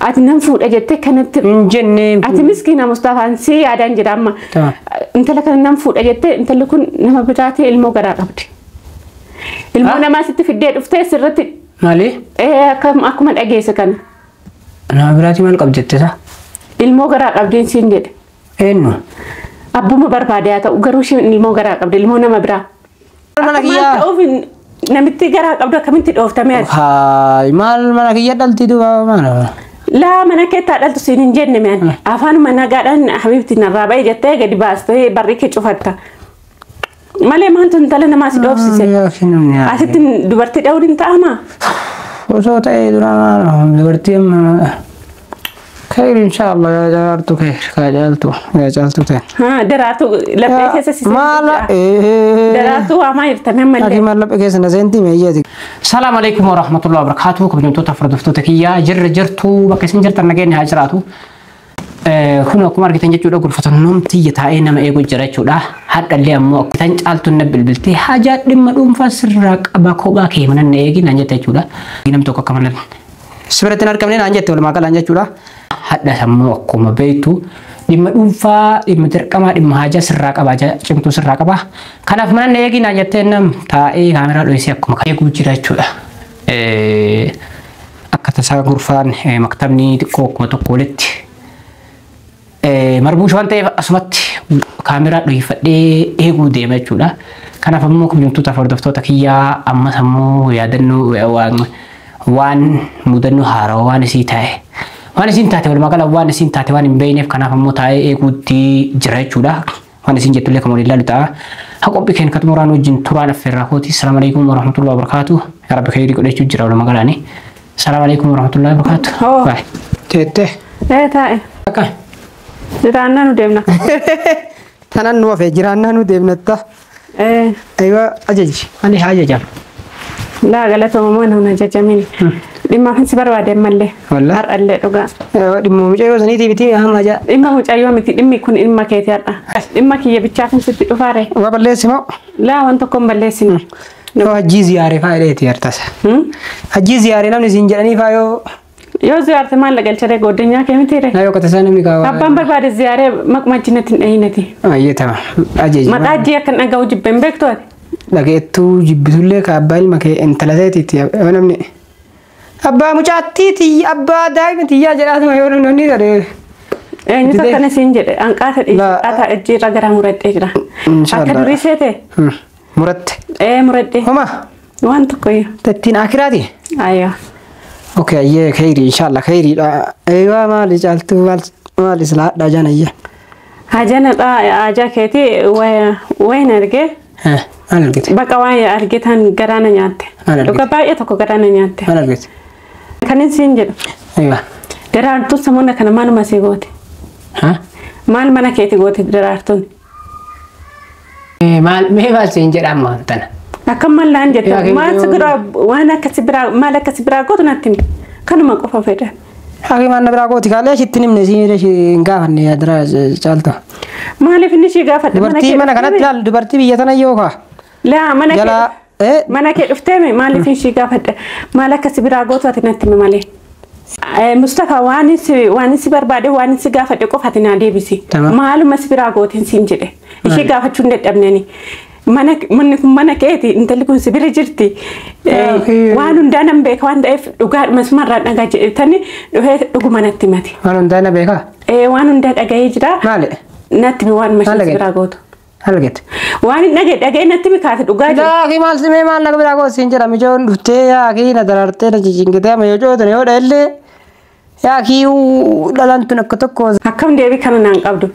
ati nam fuudha jettee kanatti jenne ati miskiina Mustafaan si yaadaan jedha amma intala kana nam fuudha jettee intalli kun nama biraati ilmoo garaa qabdi ilmoo namaa sitti fiddee dhuftee sirratti maali akkuma dhageesse kana nama biraati maal qabdi jettee sa ilmoo garaa qabdiin siin jedhe eenyu abbuma barbaade haa ta'u garuu isheen ilmoo garaa qabdi ilmoo nama biraa mana kiyyaa namitti garaa qabdu akkamitti dhooftame ati haay maal mana kiyya dhalti duba maana la mana keetta dhaltu siin hin jenne men afaanuma nagaadhaan habibti narraa ba'e jettee gadi baastee barri kee cufatta malee maantu intala namaa si dhoofsise asitti dubartii dha'uun hin ta'amaa osoo ta'ee dura dubartii خير إن شاء الله يا جارتو خير يا جارتو تين ها دراتو لبيك سيسي ما لا دراتو ما يرتمم ملي أكيد ما لبيك سنزنتي ميجاتي السلام عليكم ورحمة الله وبركاته كم جنتو تفردفتو تكيا جرتو بكسين جرت النجين هاجراتو هنا كمار كتنجة جودا غرفة النوم تيجي تاين ما يقول جراتو لا حتى اللي أمو كتنج ألتو النبل بلتي حاجات لما دوم فسرك أباكو باكي من النيجي نانجة جودا جنم توكا كمان سبرتنا كمان نانجة ولا ما كان نانجة جودا hadda sammu akkuma beektu dhimma dhuunfaa dhimma dirqama dhimma haja sirraa qaba cimtuu sirraa qaba kanaaf mana eeginaa jettee nam taa'ee kaameraa dho'isee akkuma eeguu jira jechuudha akka tasaa gurfaan maktabni xiqqoo akkuma tokko walitti marbuush waan ta'eef asumatti kaameraa dho'ifadhee eeguu deema jechuudha kanaaf ammoo kumjumtoota hordoftoota kiyyaa amma sammuu yaadannoo waan mudannoo haarawaa waan isii ta'e waan isin taate wal magala waan isin taate waan hin beeyneef kanaaf ammoo taa'ee eeguutti jira jechuudha waan isin jettullee kamoon ilaalu ta'a haqophi keen katmuraan wajjin turaan affeerraa kooti assalamu alaykum wa rahmatullahi wa barakatuh ya rabbi khayri godhachuu jira wal magalaani assalamu alaykum wa rahmatullahi wa barakatuh bye tete taa'e akka jiraannaa nu deemna tanan nu afee jiraannaa nu deemnatta aywa ajaji ani hajajam la galatuma mana huna jajamini dhimma kan si barbaade malee har alle dhuga dhimma mucayyoo saniitii biti hama ja dhimma mucayyoo miti dhimmi kun ilma keetii hadha dhimma kiyya bichaa kan sitti dhufaare waa balleessi moo la waan tokko balleessinu hajjii ziyaaree faayideeti yartasa hajjii ziyaaree namni siin jedhanii faayoo yoo ziyaarte maal lagalchare godinyaa kee mitiire yoo katasaa namni kaawaa abbaan barbaade ziyaaree maqmachinatin dhahinati ayyetama ajeeji maqaa ajjii akkan dhaga'u jibben beektu ati dhageettuu jibbitullee ka abbaa ilma kee intalateetiitti namni abbaa mucaattiiti abbaa daa'imtiyaa jedhaatuma yoo namni jedhe eenyu akkana siin jedhe anqaata dhiisaata ajjiirra gara muradhee jira akka durii seete muratte muradhee homa waan tokko yoo tattiin akiraati ayyo okay ayyee khayri inshallah khayriidha aywa maali caaltuu maali islaadha janayya hajana dha aja keeti wayn arge maal argite baqa waan argitan garaana nyaatte dhuga baay'ee tokko garaana nyaatte maal argite kanin siin jedhu aywa daraartuun samuuna kana maaluma sii goote maal mana keeti goote daraartuun maal siin jedhama tana akka mallaan jette maal sibiraa waan akka sibiraa maal akka sibiraa gootu natti kanuma qofa fedha hagi manna biraa gooti kaalee shitti nimne siin gaafanne yaadara caalta maaliif inni shii gaafadhe dubartii mana kanatti laal dubartii biyya tana yoo kaa la mana kee dhufteeme maaliif inni shii gaafadhe maal akka sibiraa gootu ati natti malee Mustafa waan si barbaade waan si gaafadhe qofa ati naa deebisi maaluma sibiraa gootiin siin jedhe ishii gaafachuu hin dadhabneni mana keeti intalli kun sibira jirti waan hundaa nan beeka waan ta'eef dhugaadhuma sumarraa dhagaa jedhetani dhufee dhuguma natti mati waan hundaa na beeka waan hundaa dhaga'ee jira maali natti waan mashi sibiraa gootu halget waan dhaga'ee natti mikaate dhugaa jira laaki maal simee maal naga biraa gootu siin jedha mijoon dhuftee yaaki na darartee na jijjiingitee ama yoo jootan yoo dhallee yaaki dhalantun akka tokko akkam deebii kana naan qabdu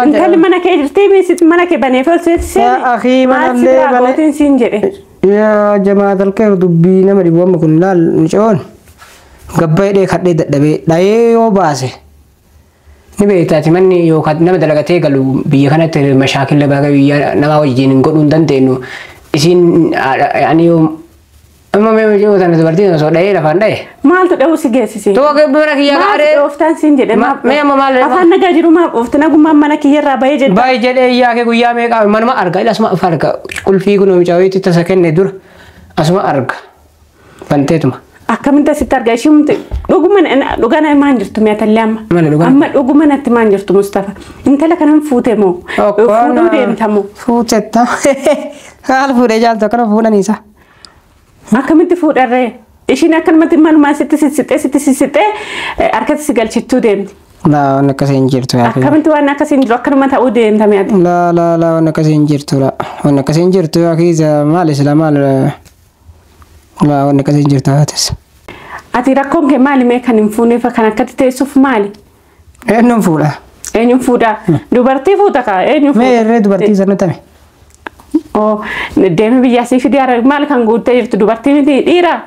intalli mana kee jirti misit mana kee banee folseetise akhi manallee banee siin jedhe yaa jamaatal kee dubbii nama dhibooma kun laal micoon gabbaydhee kadhee dadhabee dhayee yoo baase ni beektaati manni yookaan nama dalagatee galu biyya kanatti mashaakilla baga biyya nama wajjin godhuu hin dandeenyu isiin ani yoo amma mee yoo tan dubartiin osoo dhayee lafaan dhaye maaltu dha'uu si geessisi too akka mana kiyya gaaree ooftaan siin jedhe mee amma maal afaan nagaa jiru maaf ooftina gummaan mana kiyyarraa bahee jedhe baay'ee jedhee yaa kee guyyaa meeqa manuma arga asuma arga qulfii kun micaawwiitti tasa kenne dura asuma arga banteetuma Akkamitti asitti argaa ishee dhugana maan jirtu mi'a tallee amma dhuguma natti maan jirtu Mustafa intala kanan fuute moo fuudhuu deemtamoo fuutetta haala fuudhee jaaltu akkana fuudhaniisa akkamitti fuudharree ishiin akkanumatti malumaa sitti sissixee harkatti si galchittuu deemti. Laa waan akkasiin jirtu yaa akkamitti waan akkasiin jiru akkanuma ta'uu deemtame ati. Laa waan akkasiin jirtu waan akkasiin jirtu yaa kiisa maal isla maal laa waan akkasiin jirtu haates. Ati rakkoon kee maali mee kan hin fuuneef kan akkatti teessuuf maali? Eenyuun fuudha? Eenyuun fuudha? Dubartii fuuta kaa eenyuun fuudha? Mee irree dubartii sana tame. Deeme biyyaa sii fidee maal kan guuttee jirtu dubartii miti dhiira?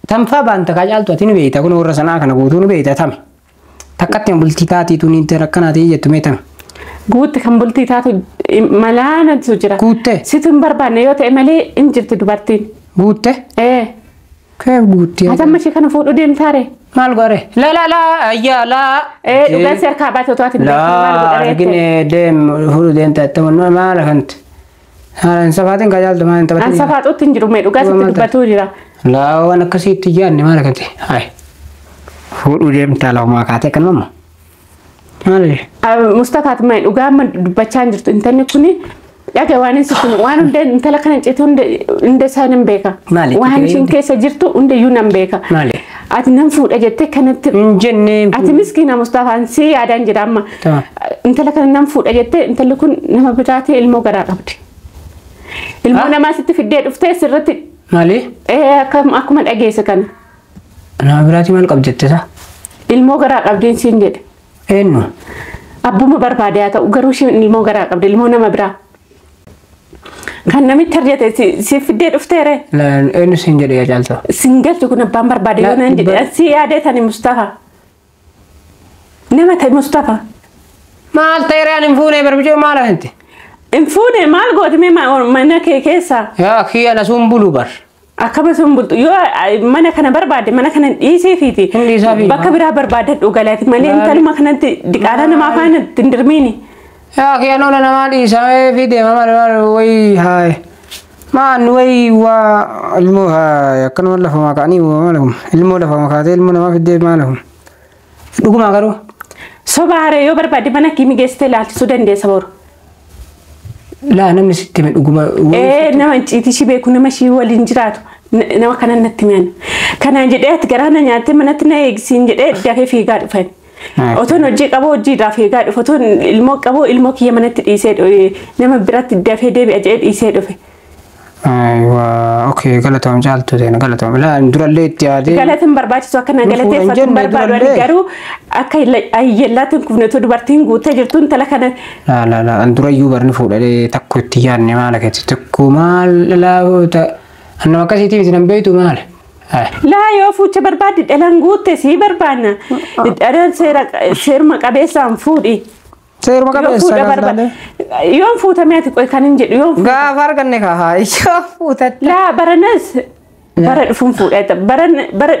Tanfaa baanta kaa caaltu ati ni beeyta kun warra sanaa kana guutuu ni beeyta tame. Takkatti bultii taatiitu ni rakkanaati jettu mee tame. Guutti kan bultii taatu malaanatu jira. Guutte? Situ hin barbaanne yoo ta'e malee hin jirti dubartiin. Guutte? Kee guutti. Ati amma ishee kana fuudhuu deemtaare? Maal gore? La ayyaa la. Dhugaan seerkaa baate otoo ati la argine deem fuudhuu deemta jettamu maal kanti. Ansafaatiin kaa caaltu maal hin taphatin. Ansafaatuutti hin jiru mee dhugaa sitti dubbatuu jira. La waan akkasiitti yaadne maal kanti. Fuudhuu deemtaa lafumaa kaatee kan mamma. Maali? Mustafaat maal dhugaa amma dubbachaa hin jirtu intalli kuni yaga waan inni kun waan hundee intala kana ceetu hundee isaan hin beeka. Maali? Waan ishiin keessa jirtu hundeeyyuu nan beeka. Maali? Ati nan fuudha jettee kanatti. Hin jennee. Ati miskiina Mustafaan si yaadaan jira amma. Intala kana nan fuudha jettee intalli kun nama biraatee ilmoo garaa qabdi. Ilmoo namaa sitti fiddee dhuftee sirratti. Maali? Akkuma dhageesse kana. Nama biraatii maal qabdi jettesa? Ilmoo garaa qabdiin siin jedhe. Eenyu? Abbuma barbaade haa ta'u garuu isheen ilmoo garaa qabdi ilmoo nama biraa. Kan namitti arjate si fiddee dhufteere. Eenyu siin jedhe yaa caaltu? Siin galchu kun abbaan barbaade yoo naan jedhe si yaadee tani Mustafa. Nama ta'e Mustafa. Maal ta'e re'aan hin fuune barbijoo maal ahanti? Hin fuune maal gootimee mana kee keessa? Yaa kiyya na sun bulu bar. Akkama sun bultu yoo mana kana barbaade mana kana dhiisee fiiti. Bakka biraa barbaadadhu galaati malee intaluma kanatti diqaala namaa faana tindirmiini. Yaa kiyya noola namaa dhiisamee fi deema maal wayi haay. Maan wayi waa ilmoo haay akkanuma lafa makaanii maalum ilmoo lafa makaatee ilmoo namaa fiddee maalum. Dhugumaa garuu. Sobaaree yoo barbaade mana kiimi geessitee laalchisuu dandeessa boru. La namni sitti me dhuguma nama ciiti shi beeku nama shi waliin jiraatu nama kana natti mi'an kana jedhee ati garaana nyaattee manatti na eegsiin jedhee dafee fiigaa dhufan otoon hojii qabu hojiidhaaf fiigaa dhufe otoon ilmoo qabu ilmoo kiyya manatti dhiisee nama biratti dafee deebi'a jedhee dhiisee dhufe. Okay galatoom caaltu ta'e galatoom la durallee itti yaadee galatiin barbaachisu akkana galateeffatu barbaadu garuu akka ayyellaatiin kufneetu dubartiin guutee jirtu intala kana. La durayyuu barni fuudhee takko itti yaadne maal keessi tokko maal laata nama akkasiitii miti nan beektu maal. Laa yoo fuucha barbaadde dhalaan guutte sii barbaanna dhalaan seeruma qabeessaan fuudhi. Seeruma qabeessa barbaade. Yoon fuutamee ati qoy kan hin jedhu yoon fuuta. Gaafa arganne kaa yoo fuutatte. Laa baranas bara dhufuun fuudhata bara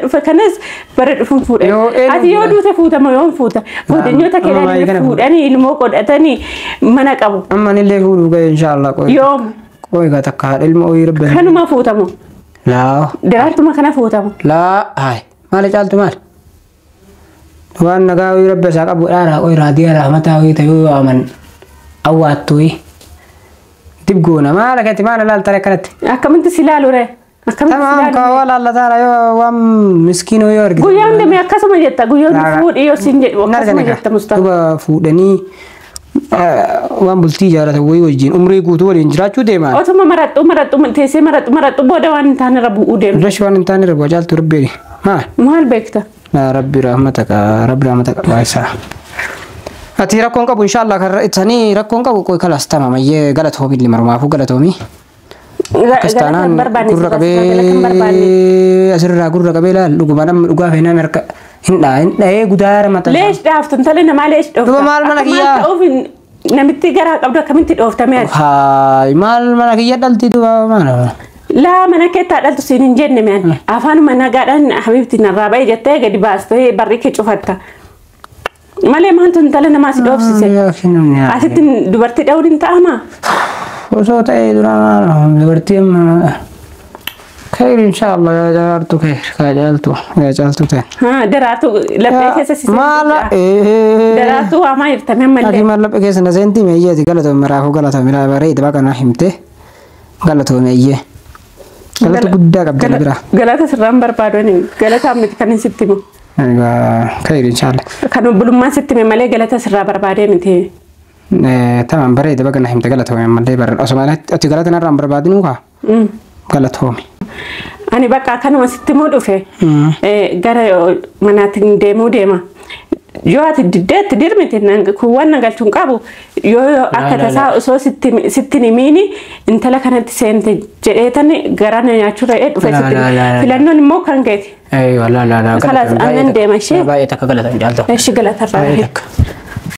dhufe kanas bara dhufuun fuudhata. Ati yoo duute fuutama yoon fuuta. Fuudhanyoota keenya fuudhanii ilmoo godhatanii mana qabu. Amma nillee fuudhuu ga'e inshallah qoy. Yoom. Qoy gaa takka haadha ilmoo horii rabbe. Kanuma fuutamu. Laa. Daraartuma kana fuutamu. Laa haay maali caaltu maali? Waan nagaa horii rabbe isaa qabu dhaadhaa qoy raadiyaa rahmataa horii ta'uu waaman awwaattuyi. Dibgoona maala kati maala laaltare kanatti. Akkamitti si laalure? Tamam ka wala la tara yo wam miskino yo argite. Guyyaan deeme akkasuma jetta guyyaan fuudhi yoo sin jedhu akkasuma jetta Mustafa. Duba fuudhanii waan bultii jaarata wayi wajjin umrii guutuu waliin jiraachuu deemaa. Otuma maradhu teessee maradhu booda waan hin taane bu'uu deema. Rashi waan hin taane rabu caaltu rabbeeni. Maal beekta? Rabbi rahmataka baay'isaa. Ati rakkoon qabu inshallah kan itanii rakkoon qabu qoy kalas tamamayyee galatoomi illi marumaafu galatoomi. Kastanaan gurra qabee asirraa gurra qabee laal dhuguma namni dhugaa fi namni harka hin dhahee gudaara mataa. Leesh dhaaftu intala namaa leesh dhoofta. Duba maal mana kiyyaa. Namitti garaa qabdu akkamitti dhooftame ati. Haay maal mana kiyya dhalti duba maal. Laa mana keettaa dhaltu siin hin jenne mi'an afaanuma nagaadhaan habibti narraa ba'e jettee gadi baastee barri kee cufatta. Malee maaltu intala namaa si dhoofsise. Asitti dubartii dha'uun hin ta'amaa. Osoo ta'ee duraa dubartii خير إن شاء الله يا جارتو خير يا جارتو تين ها دراتو لبيك سيسي ما لا دراتو ما يرتمم ملي لكن ما لبيك سنزنتي مية قالت مراكو قالت مرا بريد بقى نحمته قالت مية قالت قد قبل برا قالت سرام بربادوني قالت عمت كان ستمو خير إن شاء الله كانوا بلوما ستمو ملي قالت سرام بربادي منتي تمام بريد بقى نحمته قالت ملي برا أصلا أتي قالت أنا رام بربادينوها قالت هومي أنا بقى كانوا ستمو دوفه قرا مناتين ديما yoo ati diddeetti dirmiti kuwwan nagalchuun qabu yoo akka tasaa osoo sittini miini intala kanatti seente jedheetani garana nyaachuu ta'ee dhufe filannoon immoo kan geeti. Wallaahi Kalaas aannan deema ishee. baay'ee takka galatan jaalta. Ishee galata baay'ee.